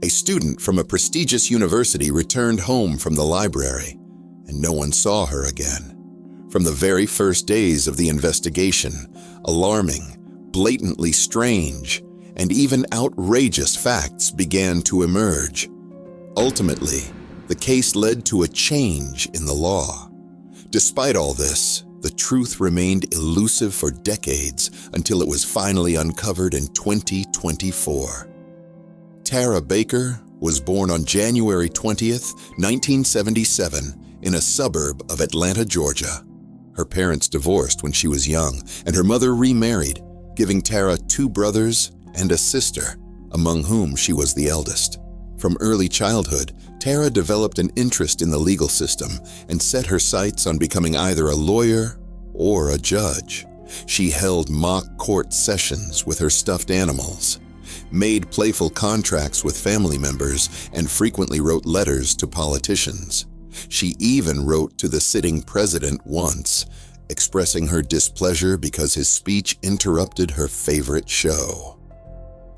A student from a prestigious university returned home from the library, and no one saw her again. From the very first days of the investigation, alarming, blatantly strange, and even outrageous facts began to emerge. Ultimately, the case led to a change in the law. Despite all this, the truth remained elusive for decades until it was finally uncovered in 2024. Tara Baker was born on January 20th, 1977, in a suburb of Atlanta, Georgia. Her parents divorced when she was young, and her mother remarried, giving Tara 2 brothers and a sister, among whom she was the eldest. From early childhood, Tara developed an interest in the legal system and set her sights on becoming either a lawyer or a judge. She held mock court sessions with her stuffed animals, made playful contracts with family members, and frequently wrote letters to politicians. She even wrote to the sitting president once, expressing her displeasure because his speech interrupted her favorite show.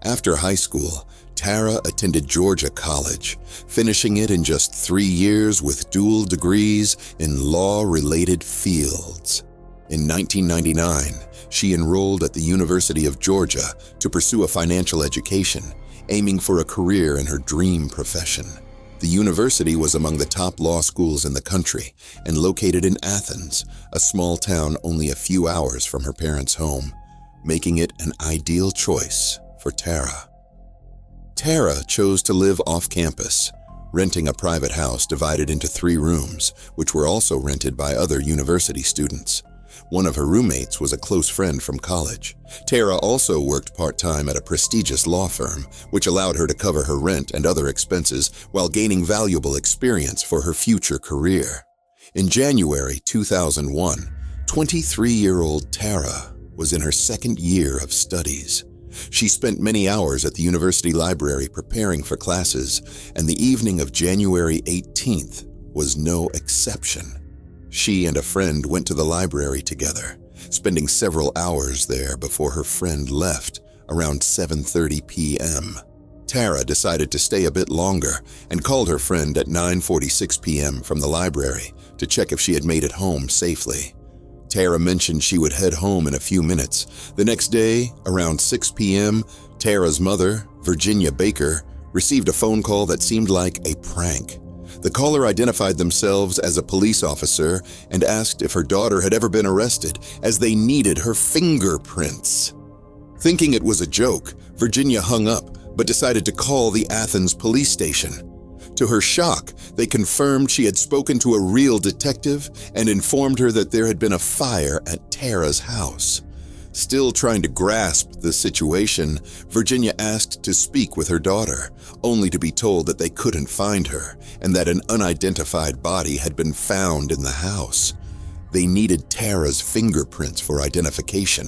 After high school, Tara attended Georgia College, finishing it in just 3 years with dual degrees in law-related fields. In 1999, she enrolled at the University of Georgia to pursue a financial education, aiming for a career in her dream profession. The university was among the top law schools in the country and located in Athens, a small town only a few hours from her parents' home, making it an ideal choice for Tara. Tara chose to live off campus, renting a private house divided into 3 rooms, which were also rented by other university students. One of her roommates was a close friend from college. Tara also worked part-time at a prestigious law firm, which allowed her to cover her rent and other expenses while gaining valuable experience for her future career. In January 2001, 23-year-old Tara was in her 2nd year of studies. She spent many hours at the university library preparing for classes, and the evening of January 18th was no exception. She and a friend went to the library together, spending several hours there before her friend left around 7:30 p.m. Tara decided to stay a bit longer and called her friend at 9:46 p.m. from the library to check if she had made it home safely. Tara mentioned she would head home in a few minutes. The next day, around 6 p.m., Tara's mother, Virginia Baker, received a phone call that seemed like a prank. The caller identified themselves as a police officer and asked if her daughter had ever been arrested, as they needed her fingerprints. Thinking it was a joke, Virginia hung up but decided to call the Athens police station. To her shock, they confirmed she had spoken to a real detective and informed her that there had been a fire at Tara's house. Still trying to grasp the situation, Virginia asked to speak with her daughter, only to be told that they couldn't find her and that an unidentified body had been found in the house. They needed Tara's fingerprints for identification.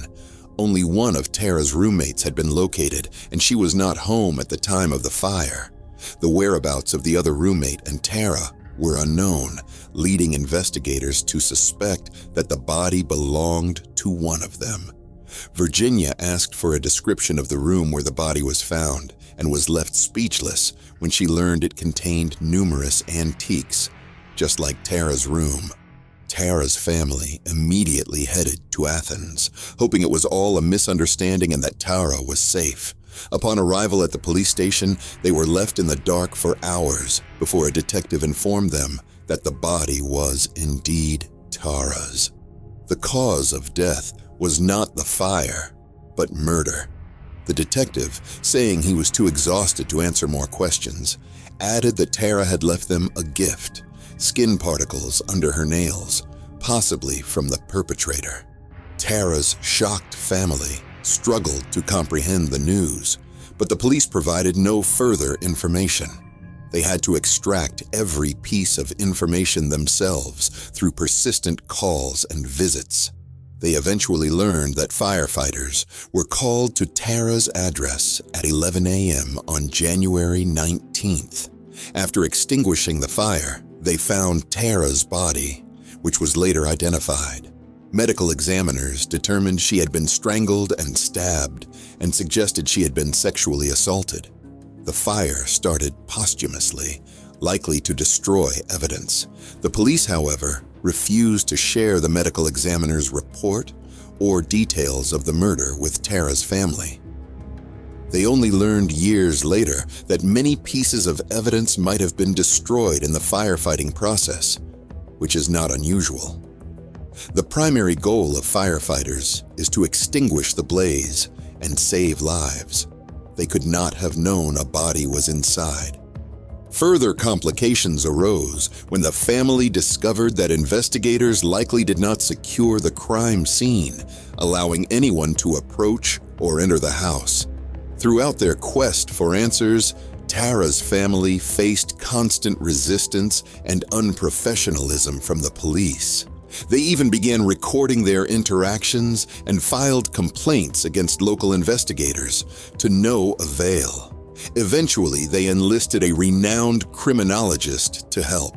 Only one of Tara's roommates had been located, and she was not home at the time of the fire. The whereabouts of the other roommate and Tara were unknown, leading investigators to suspect that the body belonged to one of them. Virginia asked for a description of the room where the body was found and was left speechless when she learned it contained numerous antiques, just like Tara's room. Tara's family immediately headed to Athens, hoping it was all a misunderstanding and that Tara was safe. Upon arrival at the police station, they were left in the dark for hours before a detective informed them that the body was indeed Tara's. The cause of death was not the fire, but murder. The detective, saying he was too exhausted to answer more questions, added that Tara had left them a gift, skin particles under her nails, possibly from the perpetrator. Tara's shocked family struggled to comprehend the news, but the police provided no further information. They had to extract every piece of information themselves through persistent calls and visits. They eventually learned that firefighters were called to Tara's address at 11 a.m. on January 19th. After extinguishing the fire, they found Tara's body, which was later identified. Medical examiners determined she had been strangled and stabbed and suggested she had been sexually assaulted. The fire started posthumously, likely to destroy evidence. The police, however, refused to share the medical examiner's report or details of the murder with Tara's family. They only learned years later that many pieces of evidence might have been destroyed in the firefighting process, which is not unusual. The primary goal of firefighters is to extinguish the blaze and save lives. They could not have known a body was inside. Further complications arose when the family discovered that investigators likely did not secure the crime scene, allowing anyone to approach or enter the house. Throughout their quest for answers, Tara's family faced constant resistance and unprofessionalism from the police. They even began recording their interactions and filed complaints against local investigators, to no avail. Eventually, they enlisted a renowned criminologist to help.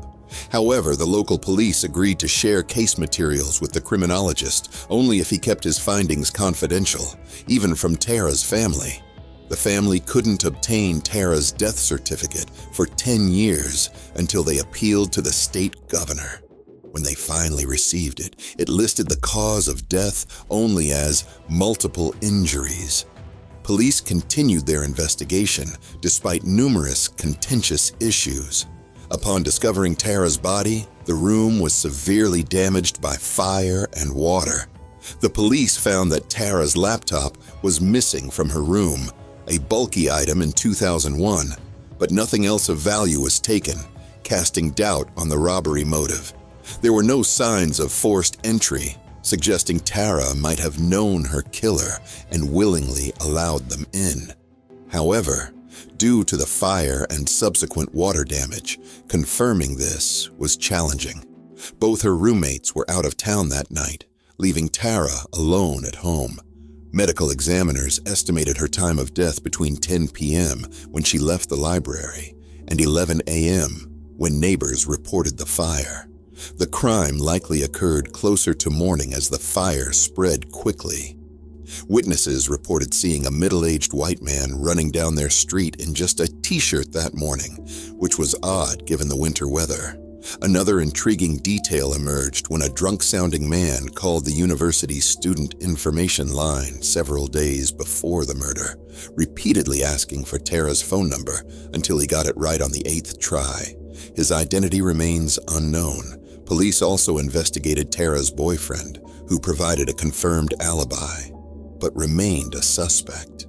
However, the local police agreed to share case materials with the criminologist only if he kept his findings confidential, even from Tara's family. The family couldn't obtain Tara's death certificate for 10 years until they appealed to the state governor. When they finally received it, it listed the cause of death only as multiple injuries. Police continued their investigation despite numerous contentious issues. Upon discovering Tara's body, the room was severely damaged by fire and water. The police found that Tara's laptop was missing from her room, a bulky item in 2001, but nothing else of value was taken, casting doubt on the robbery motive. There were no signs of forced entry, suggesting Tara might have known her killer and willingly allowed them in. However, due to the fire and subsequent water damage, confirming this was challenging. Both her roommates were out of town that night, leaving Tara alone at home. Medical examiners estimated her time of death between 10 p.m. when she left the library and 11 a.m. when neighbors reported the fire. The crime likely occurred closer to morning as the fire spread quickly. Witnesses reported seeing a middle-aged white man running down their street in just a t-shirt that morning, which was odd given the winter weather. Another intriguing detail emerged when a drunk-sounding man called the university's student information line several days before the murder, repeatedly asking for Tara's phone number until he got it right on the 8th try. His identity remains unknown. Police also investigated Tara's boyfriend, who provided a confirmed alibi, but remained a suspect.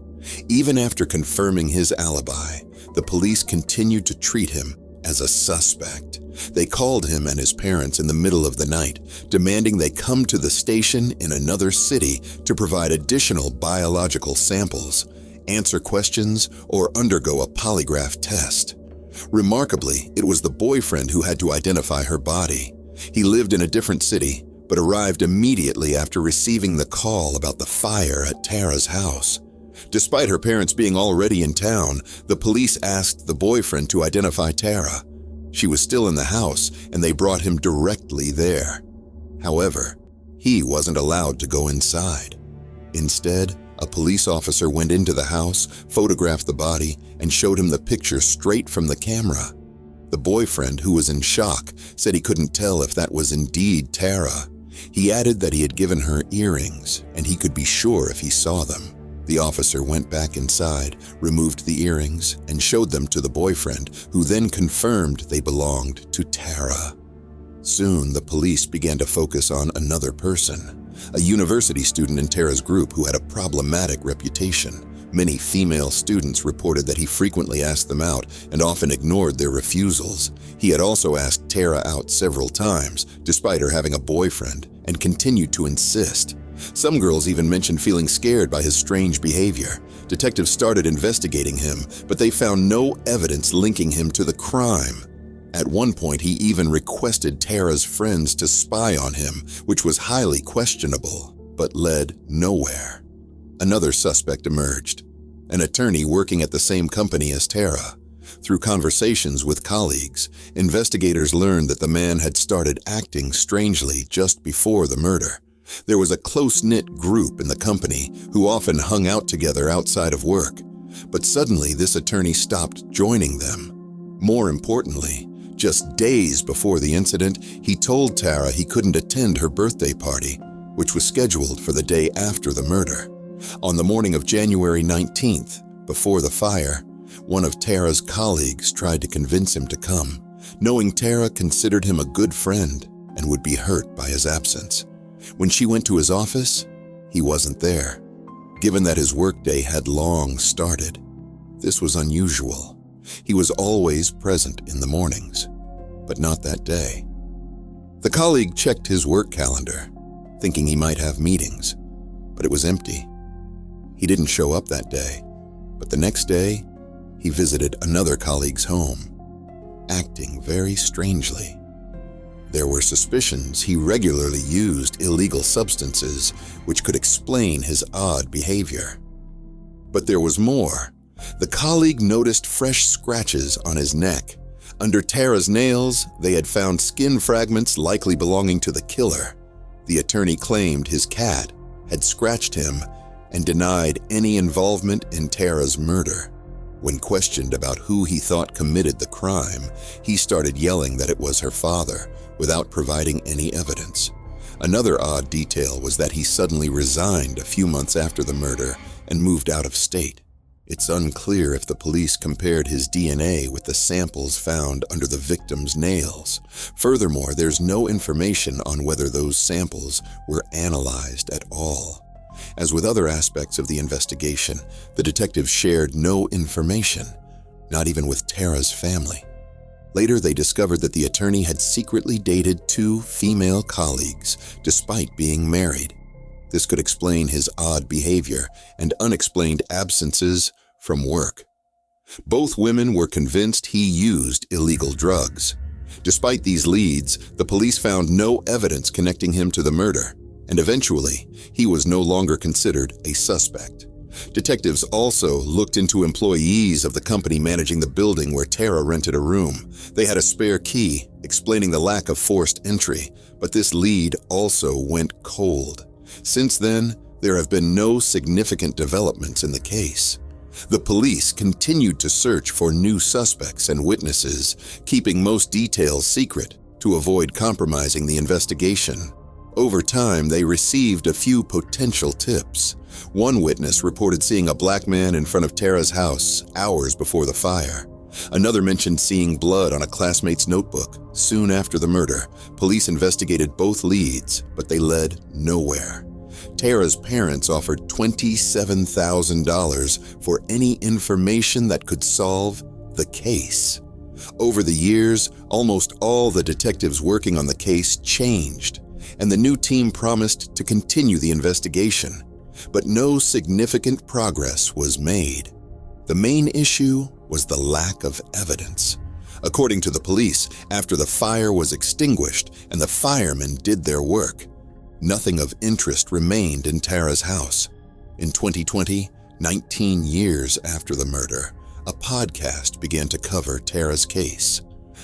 Even after confirming his alibi, the police continued to treat him as a suspect. They called him and his parents in the middle of the night, demanding they come to the station in another city to provide additional biological samples, answer questions, or undergo a polygraph test. Remarkably, it was the boyfriend who had to identify her body. He lived in a different city, but arrived immediately after receiving the call about the fire at Tara's house. Despite her parents being already in town, the police asked the boyfriend to identify Tara. She was still in the house, and they brought him directly there. However, he wasn't allowed to go inside. Instead, a police officer went into the house, photographed the body, and showed him the picture straight from the camera. The boyfriend, who was in shock, said he couldn't tell if that was indeed Tara. He added that he had given her earrings, and he could be sure if he saw them. The officer went back inside, removed the earrings, and showed them to the boyfriend, who then confirmed they belonged to Tara. Soon, the police began to focus on another person, a university student in Tara's group who had a problematic reputation. Many female students reported that he frequently asked them out and often ignored their refusals. He had also asked Tara out several times, despite her having a boyfriend, and continued to insist. Some girls even mentioned feeling scared by his strange behavior. Detectives started investigating him, but they found no evidence linking him to the crime. At one point, he even requested Tara's friends to spy on him, which was highly questionable, but led nowhere. Another suspect emerged, an attorney working at the same company as Tara. Through conversations with colleagues, investigators learned that the man had started acting strangely just before the murder. There was a close-knit group in the company who often hung out together outside of work. But suddenly, this attorney stopped joining them. More importantly, just days before the incident, he told Tara he couldn't attend her birthday party, which was scheduled for the day after the murder. On the morning of January 19th, before the fire, one of Tara's colleagues tried to convince him to come, knowing Tara considered him a good friend and would be hurt by his absence. When she went to his office, he wasn't there, given that his workday had long started. This was unusual. He was always present in the mornings, but not that day. The colleague checked his work calendar, thinking he might have meetings, but it was empty. He didn't show up that day, but the next day, he visited another colleague's home, acting very strangely. There were suspicions he regularly used illegal substances, which could explain his odd behavior. But there was more. The colleague noticed fresh scratches on his neck. Under Tara's nails, they had found skin fragments likely belonging to the killer. The attorney claimed his cat had scratched him and denied any involvement in Tara's murder. When questioned about who he thought committed the crime, he started yelling that it was her father, without providing any evidence. Another odd detail was that he suddenly resigned a few months after the murder and moved out of state. It's unclear if the police compared his DNA with the samples found under the victim's nails. Furthermore, there's no information on whether those samples were analyzed at all. As with other aspects of the investigation, the detectives shared no information, not even with Tara's family. Later, they discovered that the attorney had secretly dated 2 female colleagues, despite being married. This could explain his odd behavior and unexplained absences from work. Both women were convinced he used illegal drugs. Despite these leads, the police found no evidence connecting him to the murder, and eventually, he was no longer considered a suspect. Detectives also looked into employees of the company managing the building where Tara rented a room. They had a spare key, explaining the lack of forced entry, but this lead also went cold. Since then, there have been no significant developments in the case. The police continued to search for new suspects and witnesses, keeping most details secret to avoid compromising the investigation. Over time, they received a few potential tips. One witness reported seeing a black man in front of Tara's house hours before the fire. Another mentioned seeing blood on a classmate's notebook. Soon after the murder, police investigated both leads, but they led nowhere. Tara's parents offered $27,000 for any information that could solve the case. Over the years, almost all the detectives working on the case changed, and the new team promised to continue the investigation, but no significant progress was made. The main issue was the lack of evidence. According to the police, after the fire was extinguished and the firemen did their work, nothing of interest remained in Tara's house. In 2020, 19 years after the murder, a podcast began to cover Tara's case.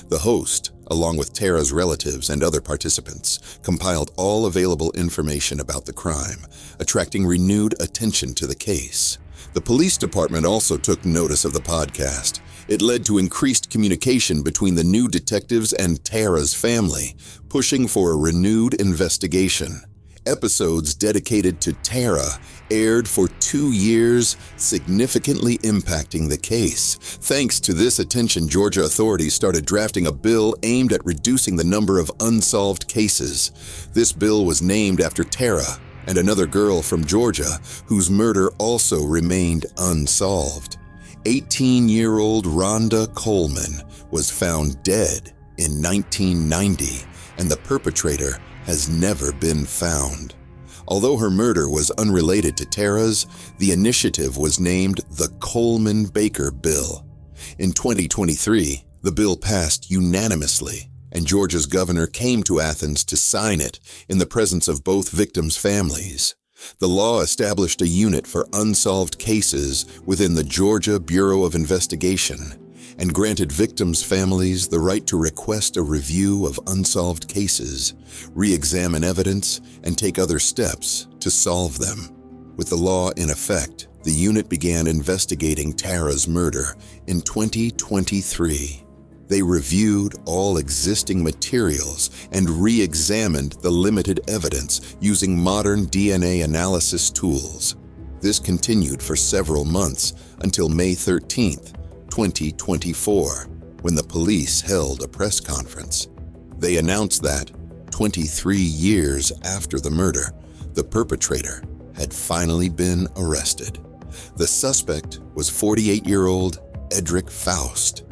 The host, along with Tara's relatives and other participants, compiled all available information about the crime, attracting renewed attention to the case. The police department also took notice of the podcast. It led to increased communication between the new detectives and Tara's family, pushing for a renewed investigation. Episodes dedicated to Tara aired for 2 years, significantly impacting the case. Thanks to this attention, Georgia authorities started drafting a bill aimed at reducing the number of unsolved cases. This bill was named after Tara and another girl from Georgia whose murder also remained unsolved. 18-year-old Rhonda Coleman was found dead in 1990, and the perpetrator has never been found. Although her murder was unrelated to Tara's, the initiative was named the Coleman-Baker Bill. In 2023, the bill passed unanimously, and Georgia's governor came to Athens to sign it in the presence of both victims' families. The law established a unit for unsolved cases within the Georgia Bureau of Investigation and granted victims' families the right to request a review of unsolved cases, re-examine evidence, and take other steps to solve them. With the law in effect, the unit began investigating Tara's murder in 2023. They reviewed all existing materials and re-examined the limited evidence using modern DNA analysis tools. This continued for several months until May 13, 2024, when the police held a press conference. They announced that, 23 years after the murder, the perpetrator had finally been arrested. The suspect was 48-year-old Edric Faust.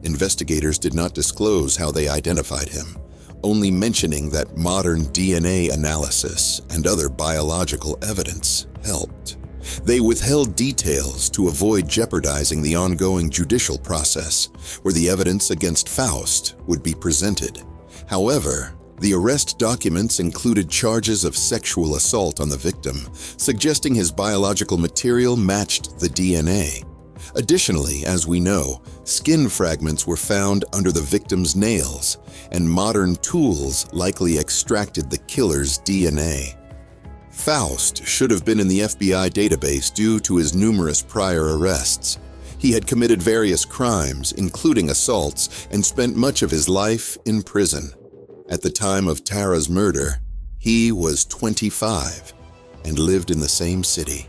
Investigators did not disclose how they identified him, only mentioning that modern DNA analysis and other biological evidence helped. They withheld details to avoid jeopardizing the ongoing judicial process, where the evidence against Faust would be presented. However, the arrest documents included charges of sexual assault on the victim, suggesting his biological material matched the DNA. Additionally, as we know, skin fragments were found under the victim's nails, and modern tools likely extracted the killer's DNA. Faust should have been in the FBI database due to his numerous prior arrests. He had committed various crimes, including assaults, and spent much of his life in prison. At the time of Tara's murder, he was 25 and lived in the same city.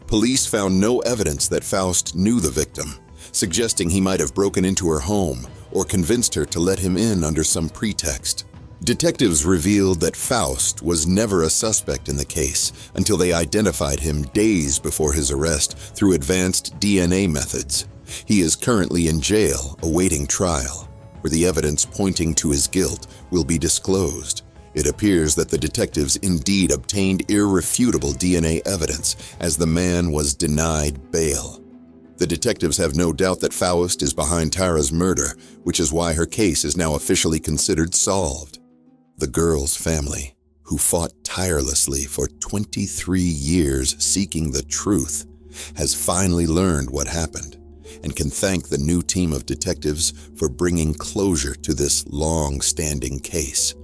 Police found no evidence that Faust knew the victim, suggesting he might have broken into her home or convinced her to let him in under some pretext. Detectives revealed that Faust was never a suspect in the case until they identified him days before his arrest through advanced DNA methods. He is currently in jail awaiting trial, where the evidence pointing to his guilt will be disclosed. It appears that the detectives indeed obtained irrefutable DNA evidence, as the man was denied bail. The detectives have no doubt that Faust is behind Tara's murder, which is why her case is now officially considered solved. The girl's family, who fought tirelessly for 23 years seeking the truth, has finally learned what happened and can thank the new team of detectives for bringing closure to this long-standing case.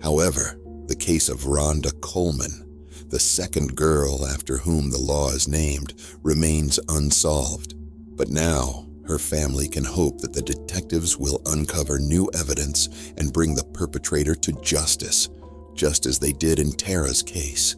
However, the case of Rhonda Coleman, the second girl after whom the law is named, remains unsolved. But now, her family can hope that the detectives will uncover new evidence and bring the perpetrator to justice, just as they did in Tara's case.